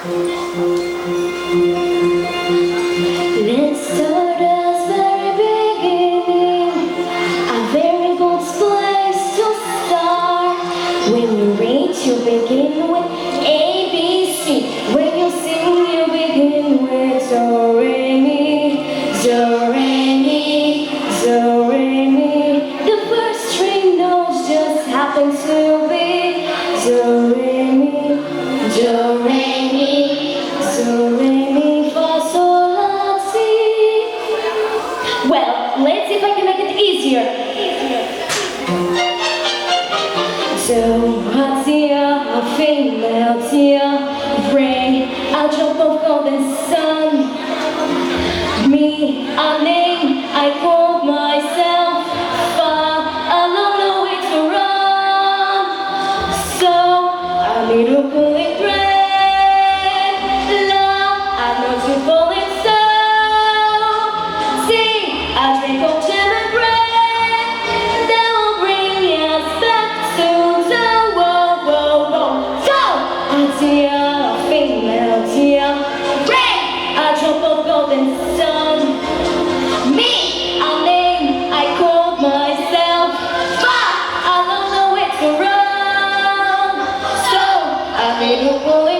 Let's start as very beginning, a very good place to start. When you read, you begin with A, B, C. When you sing, you begin with do, re, mi, do, re, mi, do, re, mi. The first three notes just happen to be do, re, mi, do, re, mi, do, re, mi, fa, sol, la, si. Well, let's see if I can make it easier. So, hot dear, a female dear, rain, a drop of golden sun. Me, a name, I call myself, far, alone, no way to run. So, a little bullet bread, love, I'm not too falling so. See, a drink of jam and bread, that will bring us back to the world, world, world. So, a dear, a female dear, rain, a drop of golden sun. Me, a name, I called myself, far, I don't know where to run. So, a little boy